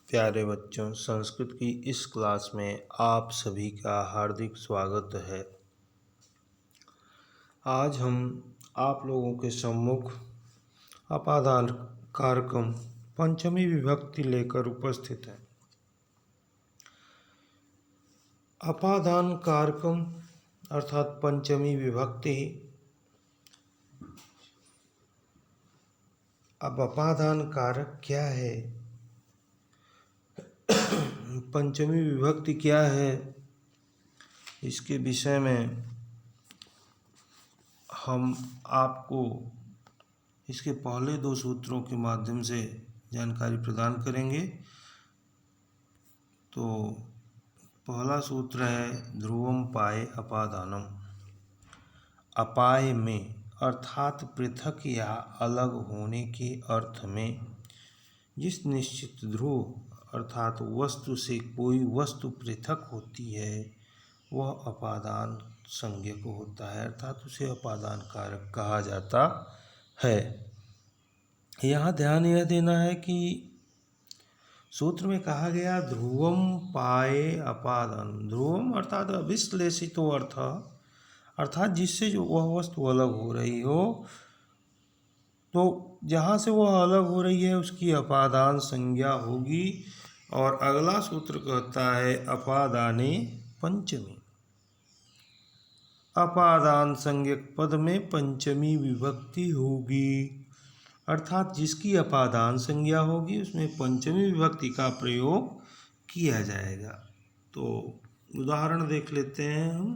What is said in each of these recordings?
प्यारे बच्चों, संस्कृत की इस क्लास में आप सभी का हार्दिक स्वागत है। आज हम आप लोगों के सम्मुख अपादान कारकम पंचमी विभक्ति लेकर उपस्थित हैं। अपादान कारकम अर्थात पंचमी विभक्ति। अब अपादान कारक क्या है, पंचमी विभक्ति क्या है, इसके विषय में हम आपको इसके पहले दो सूत्रों के माध्यम से जानकारी प्रदान करेंगे। तो पहला सूत्र है ध्रुवम पाए अपादानम। अपाय में अर्थात पृथक या अलग होने के अर्थ में जिस निश्चित ध्रुव अर्थात वस्तु से कोई वस्तु पृथक होती है वह अपादान संज्ञक होता है, अर्थात उसे अपादान कारक कहा जाता है। यहाँ ध्यान यह देना है कि सूत्र में कहा गया ध्रुवम पाए अपादान। ध्रुवम अर्थात अविश्लेषितो अर्थ, अर्थात जिससे जो वह वस्तु अलग हो रही हो, तो जहाँ से वह अलग हो रही है उसकी अपादान संज्ञा होगी। और अगला सूत्र कहता है अपादाने पंचमी। अपादान संज्ञक पद में पंचमी विभक्ति होगी, अर्थात जिसकी अपादान संज्ञा होगी उसमें पंचमी विभक्ति का प्रयोग किया जाएगा। तो उदाहरण देख लेते हैं हम।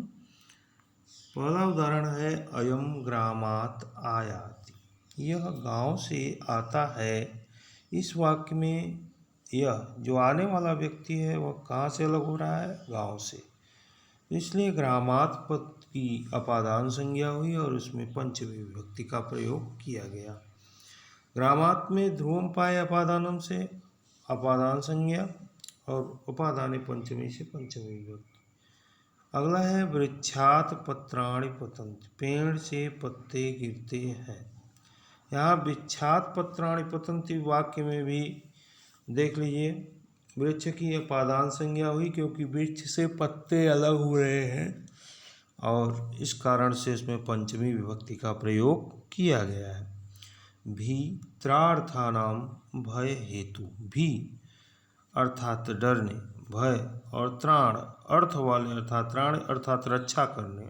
पहला उदाहरण है अयम ग्रामात आयाति। यह गांव से आता है। इस वाक्य में यह जो आने वाला व्यक्ति है वह कहाँ से अलग हो रहा है, गांव से। इसलिए ग्रामात पद की अपादान संज्ञा हुई और उसमें पंचमी विभक्ति का प्रयोग किया गया। ग्रामात में ध्रुवम पाए अपादानम से अपादान संज्ञा और उपादाने पंचमी से पंचमी विभक्ति। अगला है वृक्षात पत्राणि पतन्ति। पेड़ से पत्ते गिरते हैं। यहाँ वृक्षात पत्राणि पतन्ति वाक्य में भी देख लीजिए, वृक्ष की अपादान संज्ञा हुई क्योंकि वृक्ष से पत्ते अलग हो रहे हैं और इस कारण से इसमें पंचमी विभक्ति का प्रयोग किया गया है। भीत्रार्थानाम भय हेतु। भी अर्थात डरने, भय और त्राण अर्थ वाले अर्थात त्राण अर्थात रक्षा करने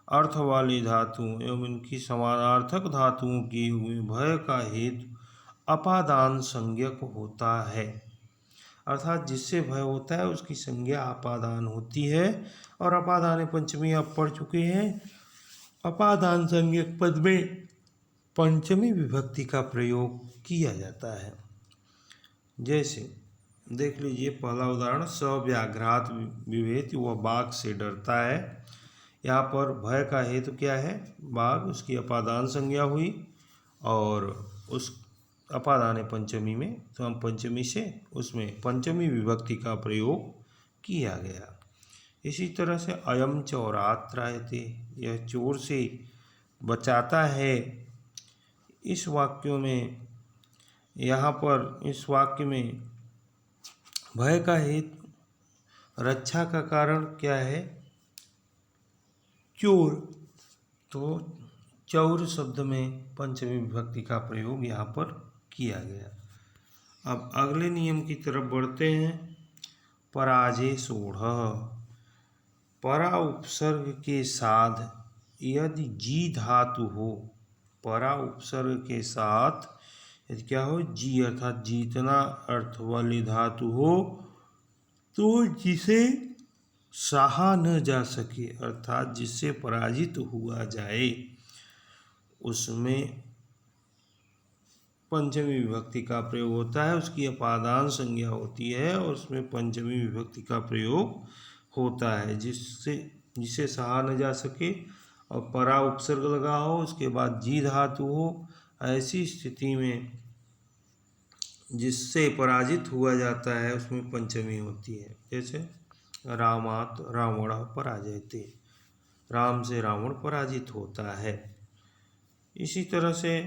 अर्थ वाली धातु एवं इनकी समानार्थक धातुओं की हुए भय का हेतु अपादान संज्ञक होता है, अर्थात जिससे भय होता है उसकी संज्ञा अपादान होती है। और अपादान पंचमी आप पढ़ चुके हैं। अपादान संज्ञक पद में पंचमी विभक्ति का प्रयोग किया जाता है। जैसे देख लीजिए पहला उदाहरण, सव्याघ्रात विभेति। वह बाघ से डरता है। यहाँ पर भय का हेतु क्या है, बाघ, उसकी अपादान संज्ञा हुई और उस अपादान पंचमी में तो हम पंचमी से उसमें पंचमी विभक्ति का प्रयोग किया गया। इसी तरह से अयम चौरात त्रायते। यह चोर से बचाता है। इस वाक्यों में यहाँ पर इस वाक्य में भय का हेतु रक्षा का कारण क्या है, चोर। तो चौर शब्द में पंचमी विभक्ति का प्रयोग यहाँ पर किया गया। अब अगले नियम की तरफ बढ़ते हैं। पराजे सोढ़। परा उपसर्ग के साथ यदि जी धातु हो, परा उपसर्ग के साथ यदि क्या हो, जी अर्थात जीतना अर्थ वाली धातु हो, तो जिसे सहा न जा सके अर्थात जिससे पराजित हुआ जाए उसमें पंचमी विभक्ति का प्रयोग होता है। उसकी अपादान संज्ञा होती है और उसमें पंचमी विभक्ति का प्रयोग होता है, जिसे सहा न जा सके और परा उपसर्ग लगा हो, उसके बाद जी धातु हो। ऐसी स्थिति में जिससे पराजित हुआ जाता है उसमें पंचमी होती है। जैसे रामात रावण पराजयते। राम से रावण पराजित होता है। इसी तरह से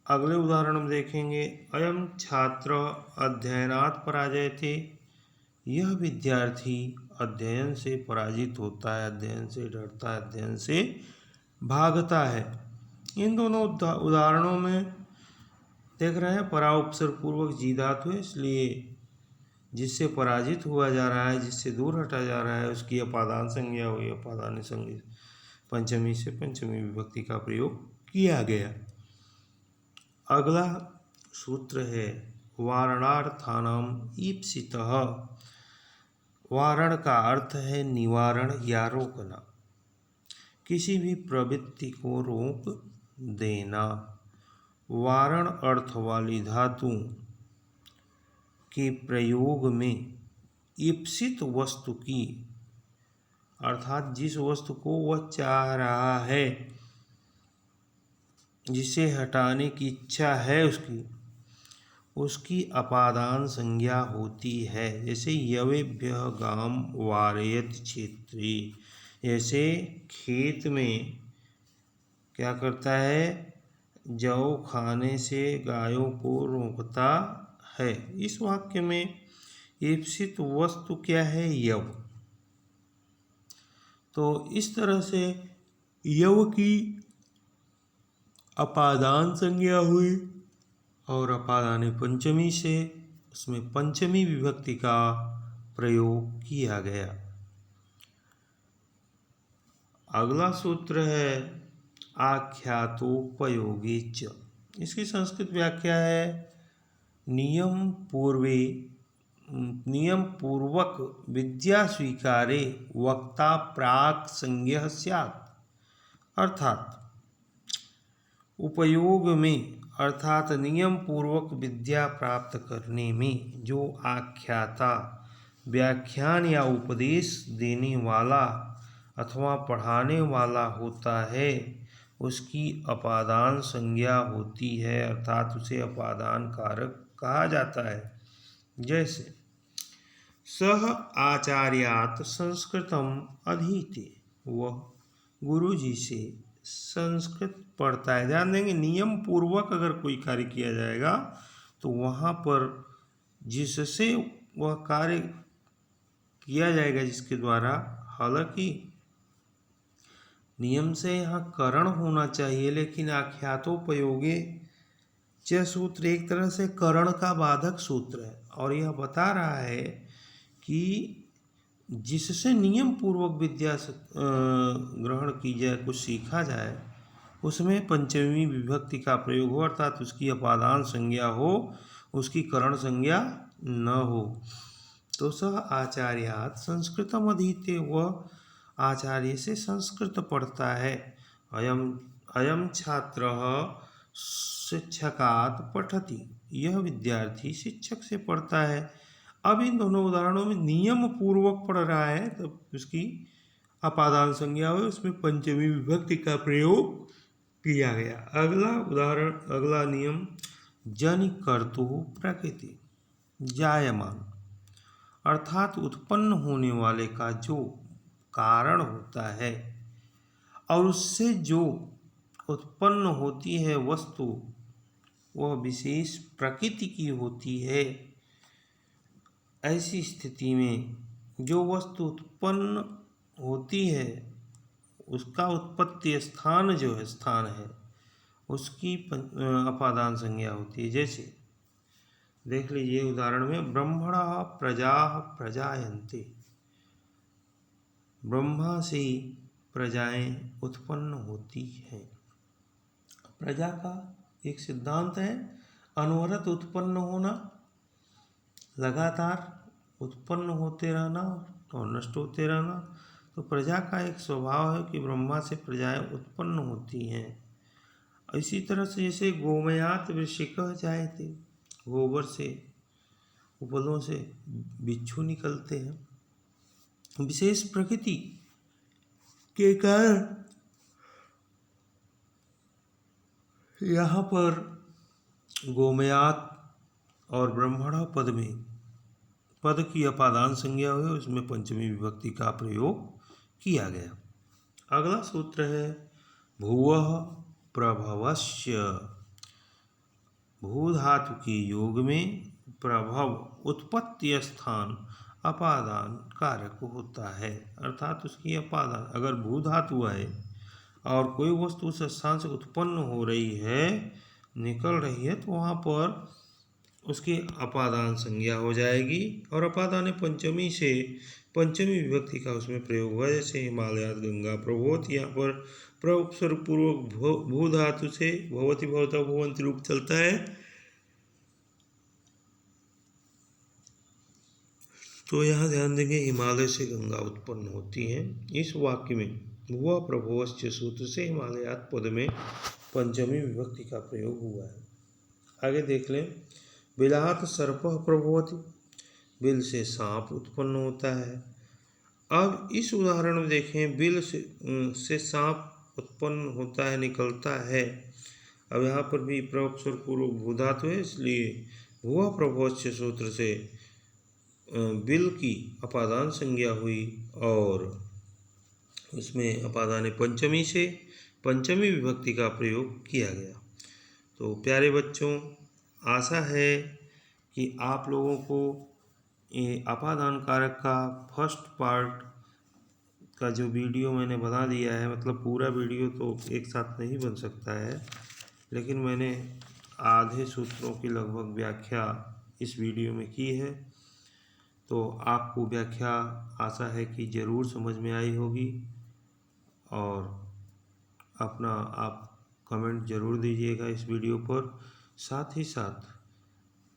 अगले उदाहरण में देखेंगे, अयम छात्र अध्ययनात् पराजयते। यह विद्यार्थी अध्ययन से पराजित होता है, अध्ययन से डरता है, अध्ययन से भागता है। इन दोनों उदाहरणों में देख रहे हैं परा उपसर्ग पूर्वक जी धातु है, इसलिए जिससे पराजित हुआ जा रहा है, जिससे दूर हटा जा रहा है, उसकी अपादान संज्ञा हुई। अपादान संज्ञा पंचमी से पंचमी विभक्ति का प्रयोग किया गया। अगला सूत्र है वारणार्थानाम ईप्सितः। वारण का अर्थ है निवारण या रोकना, किसी भी प्रवृत्ति को रोक देना। वारण अर्थ वाली धातु के प्रयोग में ईप्सित वस्तु की, अर्थात जिस वस्तु को वह चाह रहा है, जिसे हटाने की इच्छा है, उसकी अपादान संज्ञा होती है। जैसे यवेभ्यः गाम वारयत क्षेत्री, जैसे खेत में क्या करता है, जौ खाने से गायों को रोकता है। इस वाक्य में ईप्सित वस्तु क्या है, यव। तो इस तरह से यव की अपादान संज्ञा हुई और अपादान पंचमी से उसमें पंचमी विभक्ति का प्रयोग किया गया। अगला सूत्र है आख्यातोपयोगी च। इसकी संस्कृत व्याख्या है नियम पूर्वक विद्या स्वीकारे वक्ता प्राक संज्ञः स्यात्। अर्थात उपयोग में, अर्थात नियम पूर्वक विद्या प्राप्त करने में जो आख्याता व्याख्यान या उपदेश देने वाला अथवा पढ़ाने वाला होता है, उसकी अपादान संज्ञा होती है, अर्थात उसे अपादान कारक कहा जाता है। जैसे सह आचार्यात् संस्कृतम अधीते, वह गुरु जी से संस्कृत पढ़ता है। ध्यान देंगे, नियम पूर्वक अगर कोई कार्य किया जाएगा तो वहाँ पर जिससे वह कार्य किया जाएगा, जिसके द्वारा, हालांकि नियम से यहाँ करण होना चाहिए, लेकिन आख्यातोपयोगे च सूत्र एक तरह से करण का बाधक सूत्र है और यह बता रहा है कि जिससे नियम पूर्वक विद्या ग्रहण की जाए, कुछ सीखा जाए, उसमें पंचमी विभक्ति का प्रयोग हो, अर्थात उसकी अपादान संज्ञा हो, उसकी करण संज्ञा न हो। तो सह आचार्यात् संस्कृतम अधीते, वह आचार्य से संस्कृत पढ़ता है। अयम छात्रः शिक्षकात् पठति, यह विद्यार्थी शिक्षक से पढ़ता है। अब इन दोनों उदाहरणों में नियम पूर्वक पढ़ रहा है, तब उसकी अपादान संज्ञा हुई, उसमें पंचमी विभक्ति का प्रयोग किया गया। अगला उदाहरण, अगला नियम जनि कर्तुः प्रकृति। जायमान अर्थात उत्पन्न होने वाले का जो कारण होता है और उससे जो उत्पन्न होती है वस्तु, वह विशेष प्रकृति की होती है। ऐसी स्थिति में जो वस्तु उत्पन्न होती है, उसका उत्पत्ति स्थान जो है, स्थान है, उसकी अपादान संज्ञा होती है। जैसे देख लीजिए उदाहरण में, ब्रह्मणः प्रजाः प्रजायन्ते, ब्रह्मा से प्रजाएं उत्पन्न होती हैं। प्रजा का एक सिद्धांत है अनवरत उत्पन्न होना, लगातार उत्पन्न होते रहना और नष्ट होते रहना। तो प्रजा का एक स्वभाव है कि ब्रह्मा से प्रजाएं उत्पन्न होती हैं। इसी तरह से जैसे गोमयात वृश्चिकः जायते, गोबर से, उपलों से बिच्छू निकलते हैं। विशेष प्रकृति के कारण यहाँ पर गोमयात और ब्रह्मण पद में पद की अपादान संज्ञा हुई, उसमें पंचमी विभक्ति का प्रयोग किया गया। अगला सूत्र है भुवः प्रभवस्य। भू धातु की योग में प्रभव उत्पत्ति स्थान अपादान कारक होता है, अर्थात उसकी अपादान, अगर भू धातु है और कोई वस्तु उस स्थान से उत्पन्न हो रही है, निकल रही है, तो वहाँ पर उसकी अपादान संज्ञा हो जाएगी। और अपादान पंचमी से पंचमी विभक्ति का उसमें प्रयोग हुआ, जैसे हिमालयात गंगा प्रभोत, यहाँ पर प्रउपसर्ग पूर्वक भू धातु से भवती भवता भुवंती रूप चलता है। तो यहाँ ध्यान देंगे हिमालय से गंगा उत्पन्न होती है। इस वाक्य में भुआ प्रभोश्च सूत्र से हिमालयात पद में पंचमी विभक्ति का प्रयोग हुआ है। आगे देख लें, बिलात सर्प प्रभवति, बिल से सांप उत्पन्न होता है। अब इस उदाहरण में देखें, बिल से सांप उत्पन्न होता है, निकलता है। अब यहाँ पर भी प्रउपसर्ग पूर्वक भू धातु है, इसलिए भुआ प्रभोश्च सूत्र से बिल की अपादान संज्ञा हुई और उसमें अपादान पंचमी से पंचमी विभक्ति का प्रयोग किया गया। तो प्यारे बच्चों, आशा है कि आप लोगों को ये अपादान कारक का फर्स्ट पार्ट का जो वीडियो मैंने बना दिया है, मतलब पूरा वीडियो तो एक साथ नहीं बन सकता है, लेकिन मैंने आधे सूत्रों की लगभग व्याख्या इस वीडियो में की है। तो आपको व्याख्या आशा है कि ज़रूर समझ में आई होगी और अपना आप कमेंट ज़रूर दीजिएगा इस वीडियो पर। साथ ही साथ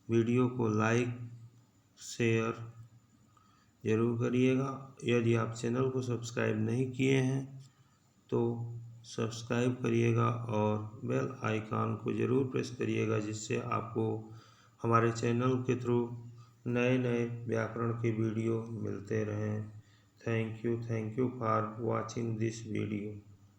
वीडियो को लाइक शेयर ज़रूर करिएगा। यदि आप चैनल को सब्सक्राइब नहीं किए हैं तो सब्सक्राइब करिएगा और बेल आइकन को ज़रूर प्रेस करिएगा, जिससे आपको हमारे चैनल के थ्रू नए नए व्याकरण के वीडियो मिलते रहें। Thank you for watching this video.